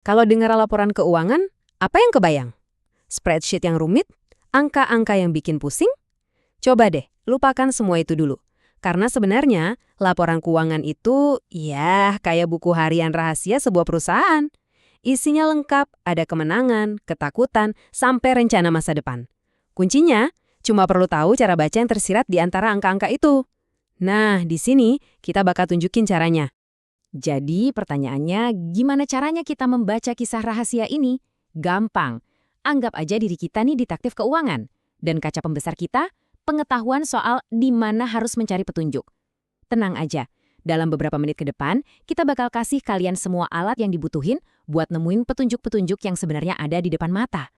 Kalau dengar laporan keuangan, apa yang kebayang? Spreadsheet yang rumit? Angka-angka yang bikin pusing? Coba deh, lupakan semua itu dulu. Karena sebenarnya, laporan keuangan itu, ya, kayak buku harian rahasia sebuah perusahaan. Isinya lengkap, ada kemenangan, ketakutan, sampai rencana masa depan. Kuncinya, cuma perlu tahu cara baca yang tersirat di antara angka-angka itu. Nah, di sini kita bakal tunjukin caranya. Jadi pertanyaannya, gimana caranya kita membaca kisah rahasia ini? Gampang. Anggap aja diri kita nih detektif keuangan. Dan kaca pembesar kita, pengetahuan soal di mana harus mencari petunjuk. Tenang aja, dalam beberapa menit ke depan, kita bakal kasih kalian semua alat yang dibutuhin buat nemuin petunjuk-petunjuk yang sebenarnya ada di depan mata.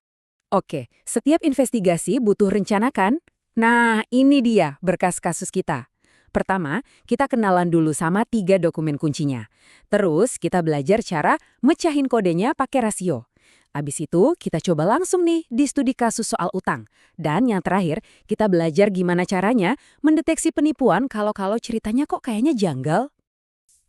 Oke, setiap investigasi butuh rencana kan? Nah, ini dia berkas kasus kita. Pertama, kita kenalan dulu sama 3 dokumen kuncinya. Terus, kita belajar cara mecahin kodenya pakai rasio. Abis itu, kita coba langsung nih di studi kasus soal utang. Dan yang terakhir, kita belajar gimana caranya mendeteksi penipuan kalau ceritanya kok kayaknya janggal.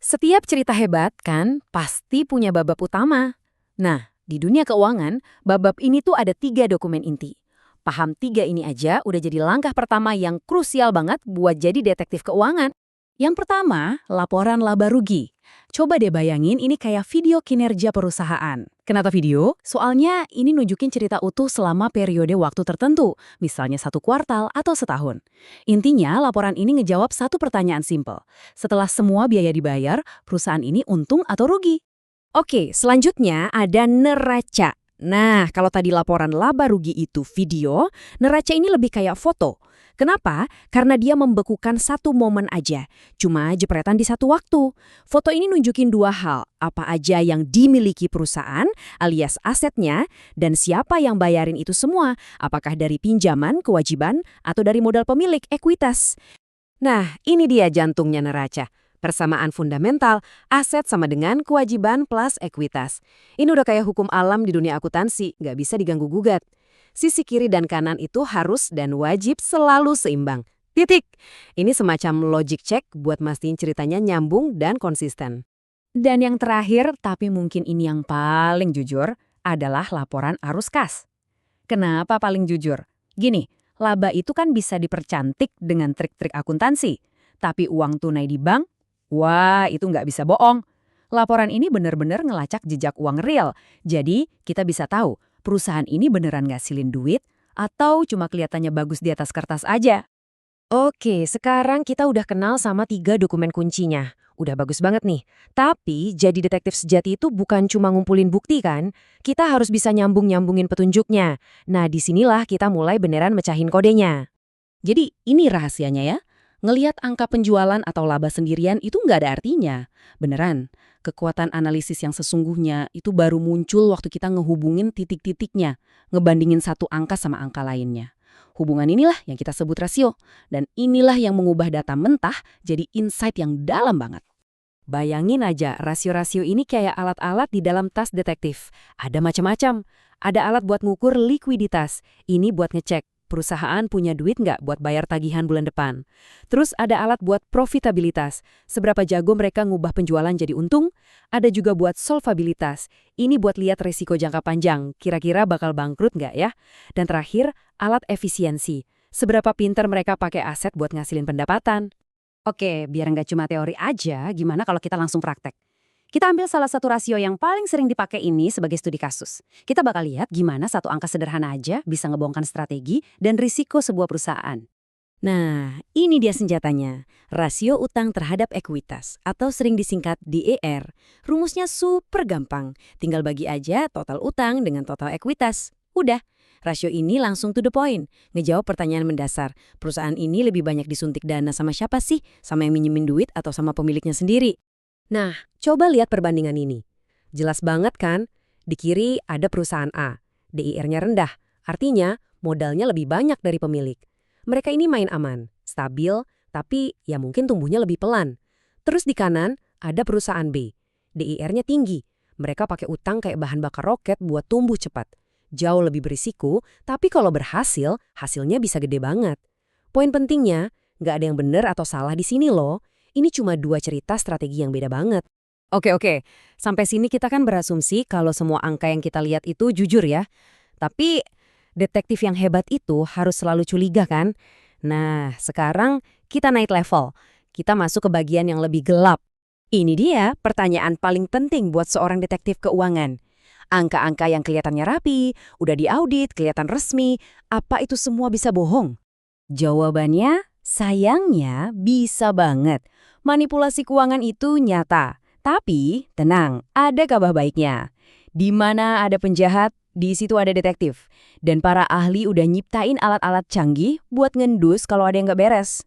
Setiap cerita hebat kan pasti punya babab utama. Nah, di dunia keuangan, babab ini tuh ada 3 dokumen inti. Paham 3 ini aja udah jadi langkah pertama yang krusial banget buat jadi detektif keuangan. Yang pertama, laporan laba rugi. Coba deh bayangin ini kayak video kinerja perusahaan. Kenapa video? Soalnya ini nunjukin cerita utuh selama periode waktu tertentu, misalnya 1 kuartal atau setahun. Intinya, laporan ini ngejawab satu pertanyaan simpel. Setelah semua biaya dibayar, perusahaan ini untung atau rugi? Oke, selanjutnya ada neraca. Nah, kalau tadi laporan laba rugi itu video, neraca ini lebih kayak foto. Kenapa? Karena dia membekukan satu momen aja, cuma jepretan di satu waktu. Foto ini nunjukin 2 hal, apa aja yang dimiliki perusahaan alias asetnya, dan siapa yang bayarin itu semua, apakah dari pinjaman, kewajiban, atau dari modal pemilik, ekuitas. Nah, ini dia jantungnya neraca. Persamaan fundamental, aset sama dengan kewajiban plus ekuitas. Ini udah kayak hukum alam di dunia akuntansi, nggak bisa diganggu-gugat. Sisi kiri dan kanan itu harus dan wajib selalu seimbang. Titik. Ini semacam logic check buat mastiin ceritanya nyambung dan konsisten. Dan yang terakhir, tapi mungkin ini yang paling jujur, adalah laporan arus kas. Kenapa paling jujur? Gini, laba itu kan bisa dipercantik dengan trik-trik akuntansi. Tapi uang tunai di bank, wah, itu nggak bisa bohong. Laporan ini benar-benar ngelacak jejak uang real. Jadi, kita bisa tahu perusahaan ini beneran ngasilin duit atau cuma kelihatannya bagus di atas kertas aja. Oke, sekarang kita udah kenal sama 3 dokumen kuncinya. Udah bagus banget nih. Tapi, jadi detektif sejati itu bukan cuma ngumpulin bukti kan? Kita harus bisa nyambung-nyambungin petunjuknya. Nah, disinilah kita mulai beneran mecahin kodenya. Jadi, ini rahasianya ya. Ngelihat angka penjualan atau laba sendirian itu nggak ada artinya. Beneran, kekuatan analisis yang sesungguhnya itu baru muncul waktu kita ngehubungin titik-titiknya, ngebandingin satu angka sama angka lainnya. Hubungan inilah yang kita sebut rasio, dan inilah yang mengubah data mentah jadi insight yang dalam banget. Bayangin aja, rasio-rasio ini kayak alat-alat di dalam tas detektif. Ada macam-macam. Ada alat buat ngukur likuiditas. Ini buat ngecek perusahaan punya duit nggak buat bayar tagihan bulan depan. Terus ada alat buat profitabilitas. Seberapa jago mereka ngubah penjualan jadi untung. Ada juga buat solvabilitas. Ini buat lihat resiko jangka panjang. Kira-kira bakal bangkrut nggak ya? Dan terakhir, alat efisiensi. Seberapa pintar mereka pakai aset buat ngasilin pendapatan. Oke, biar nggak cuma teori aja, gimana kalau kita langsung praktek? Kita ambil salah satu rasio yang paling sering dipakai ini sebagai studi kasus. Kita bakal lihat gimana satu angka sederhana aja bisa ngebongkar strategi dan risiko sebuah perusahaan. Nah, ini dia senjatanya. Rasio utang terhadap ekuitas, atau sering disingkat DER. Rumusnya super gampang. Tinggal bagi aja total utang dengan total ekuitas. Udah. Rasio ini langsung to the point. Ngejawab pertanyaan mendasar. Perusahaan ini lebih banyak disuntik dana sama siapa sih? Sama yang minjemin duit atau sama pemiliknya sendiri? Nah, coba lihat perbandingan ini. Jelas banget kan? Di kiri ada perusahaan A. DIR-nya rendah. Artinya, modalnya lebih banyak dari pemilik. Mereka ini main aman, stabil, tapi ya mungkin tumbuhnya lebih pelan. Terus di kanan ada perusahaan B. DIR-nya tinggi. Mereka pakai utang kayak bahan bakar roket buat tumbuh cepat. Jauh lebih berisiko, tapi kalau berhasil, hasilnya bisa gede banget. Poin pentingnya, nggak ada yang benar atau salah di sini loh. Ini cuma 2 cerita strategi yang beda banget. Oke. Sampai sini kita kan berasumsi kalau semua angka yang kita lihat itu jujur ya. Tapi detektif yang hebat itu harus selalu curiga kan? Nah, sekarang kita naik level. Kita masuk ke bagian yang lebih gelap. Ini dia pertanyaan paling penting buat seorang detektif keuangan. Angka-angka yang kelihatannya rapi, udah diaudit, kelihatan resmi, apa itu semua bisa bohong? Jawabannya, sayangnya bisa banget. Manipulasi keuangan itu nyata. Tapi, tenang, ada kabar baiknya. Di mana ada penjahat, di situ ada detektif. Dan para ahli udah nyiptain alat-alat canggih buat ngendus kalau ada yang nggak beres.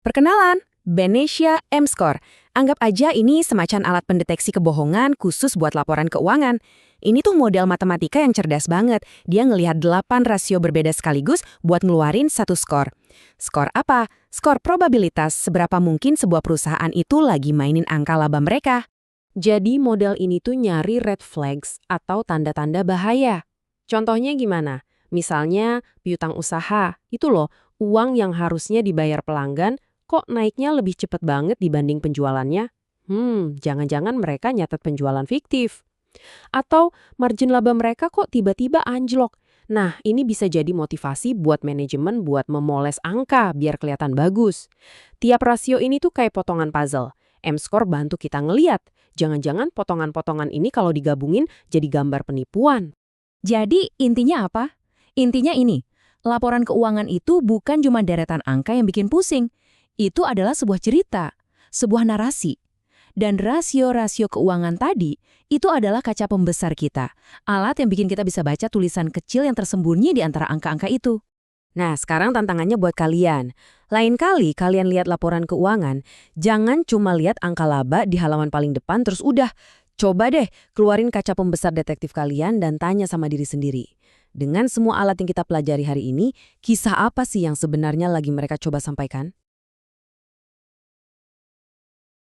Perkenalan, Benesia M-Score. Anggap aja ini semacam alat pendeteksi kebohongan khusus buat laporan keuangan. Ini tuh model matematika yang cerdas banget. Dia ngelihat 8 rasio berbeda sekaligus buat ngeluarin satu skor. Skor apa? Skor probabilitas seberapa mungkin sebuah perusahaan itu lagi mainin angka laba mereka. Jadi model ini tuh nyari red flags atau tanda-tanda bahaya. Contohnya gimana? Misalnya piutang usaha, itu loh uang yang harusnya dibayar pelanggan kok naiknya lebih cepat banget dibanding penjualannya? Jangan-jangan mereka nyatet penjualan fiktif. Atau margin laba mereka kok tiba-tiba anjlok. Nah, ini bisa jadi motivasi buat manajemen buat memoles angka biar kelihatan bagus. Tiap rasio ini tuh kayak potongan puzzle. M-Score bantu kita ngeliat. Jangan-jangan potongan-potongan ini kalau digabungin jadi gambar penipuan. Jadi intinya apa? Intinya ini, laporan keuangan itu bukan cuma deretan angka yang bikin pusing. Itu adalah sebuah cerita, sebuah narasi. Dan rasio-rasio keuangan tadi, itu adalah kaca pembesar kita. Alat yang bikin kita bisa baca tulisan kecil yang tersembunyi di antara angka-angka itu. Nah, sekarang tantangannya buat kalian. Lain kali kalian lihat laporan keuangan, jangan cuma lihat angka laba di halaman paling depan terus udah. Coba deh keluarin kaca pembesar detektif kalian dan tanya sama diri sendiri. Dengan semua alat yang kita pelajari hari ini, kisah apa sih yang sebenarnya lagi mereka coba sampaikan?